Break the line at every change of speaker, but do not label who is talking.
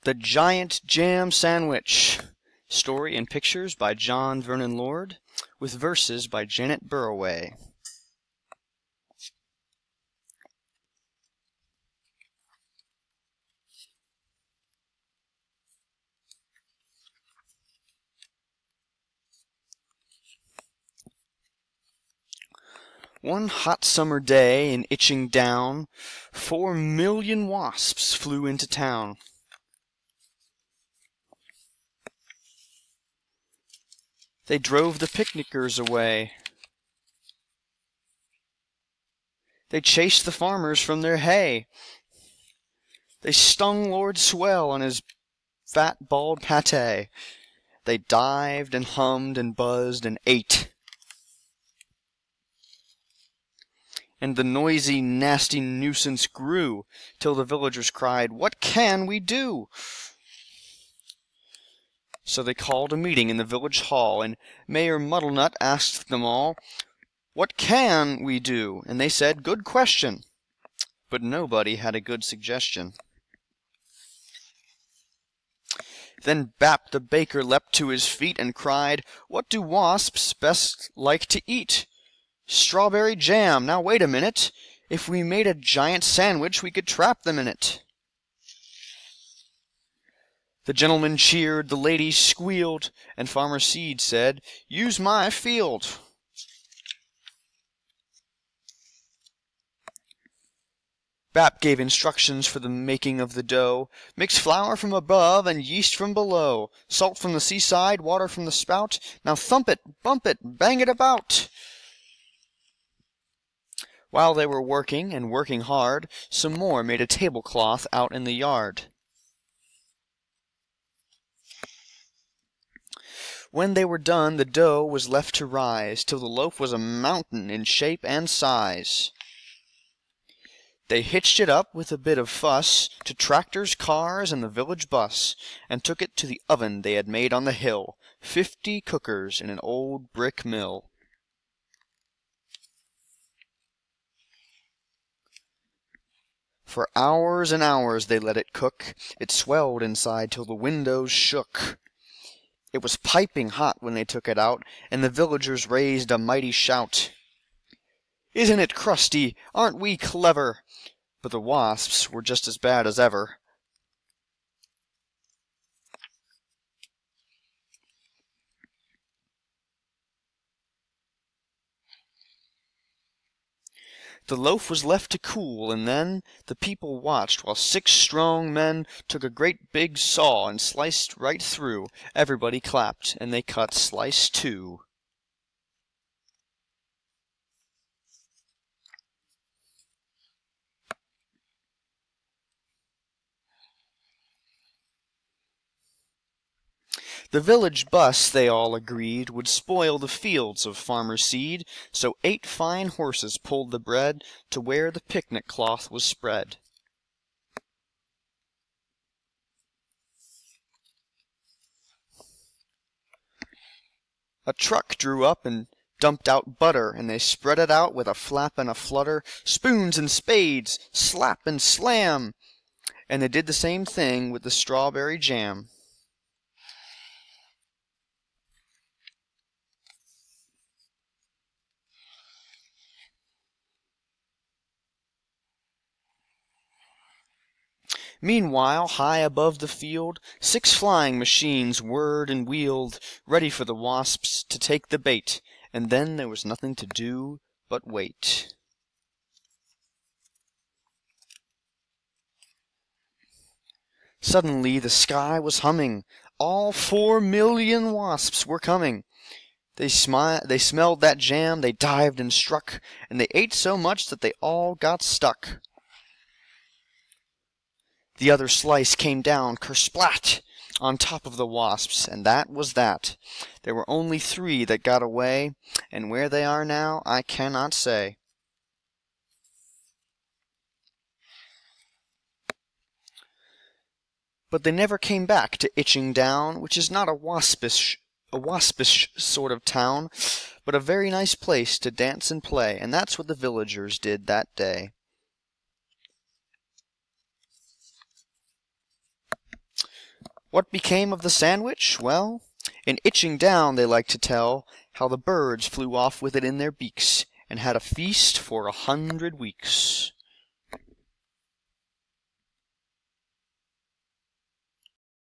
The Giant Jam Sandwich. Story and pictures by Vernon Lord, with verses by Janet Burroway. One hot summer day in Itching Down, 4,000,000 wasps flew into town. They drove the picnickers away. They chased the farmers from their hay. They stung Lord Swell on his fat, bald pate. They dived and hummed and buzzed and ate. And the noisy, nasty nuisance grew, till the villagers cried, "What can we do?" So they called a meeting in the village hall, and Mayor Muddlenut asked them all, "What can we do?" And they said, "Good question." But nobody had a good suggestion. Then Bap the baker leapt to his feet and cried, "What do wasps best like to eat?" "Strawberry jam. Now wait a minute. If we made a giant sandwich, we could trap them in it." The gentlemen cheered, the ladies squealed, and Farmer Seed said, "Use my field." Bap gave instructions for the making of the dough. "Mix flour from above and yeast from below, salt from the seaside, water from the spout. Now thump it, bump it, bang it about." While they were working, and working hard, some more made a tablecloth out in the yard. When they were done, the dough was left to rise, till the loaf was a mountain in shape and size. They hitched it up with a bit of fuss to tractors, cars, and the village bus, and took it to the oven they had made on the hill, 50 cookers in an old brick mill. For hours and hours they let it cook. It swelled inside till the windows shook. It was piping hot when they took it out, and the villagers raised a mighty shout. "Isn't it crusty? Aren't we clever?" But the wasps were just as bad as ever. The loaf was left to cool, and then the people watched while 6 strong men took a great big saw and sliced right through. Everybody clapped, and they cut slice 2. The village bus, they all agreed, would spoil the fields of Farmer Seed, so 8 fine horses pulled the bread to where the picnic cloth was spread. A truck drew up and dumped out butter, and they spread it out with a flap and a flutter, spoons and spades, slap and slam, and they did the same thing with the strawberry jam. Meanwhile, high above the field, 6 flying machines whirred and wheeled, ready for the wasps to take the bait, and then there was nothing to do but wait. Suddenly the sky was humming. All 4,000,000 wasps were coming. They smelled that jam, they dived and struck, and they ate so much that they all got stuck. The other slice came down kersplat on top of the wasps, and that was that. There were only 3 that got away, and where they are now I cannot say. But they never came back to Itching Down, which is not a waspish sort of town, but a very nice place to dance and play, and that's what the villagers did that day. What became of the sandwich? Well, in Itching Down they like to tell how the birds flew off with it in their beaks, and had a feast for 100 weeks.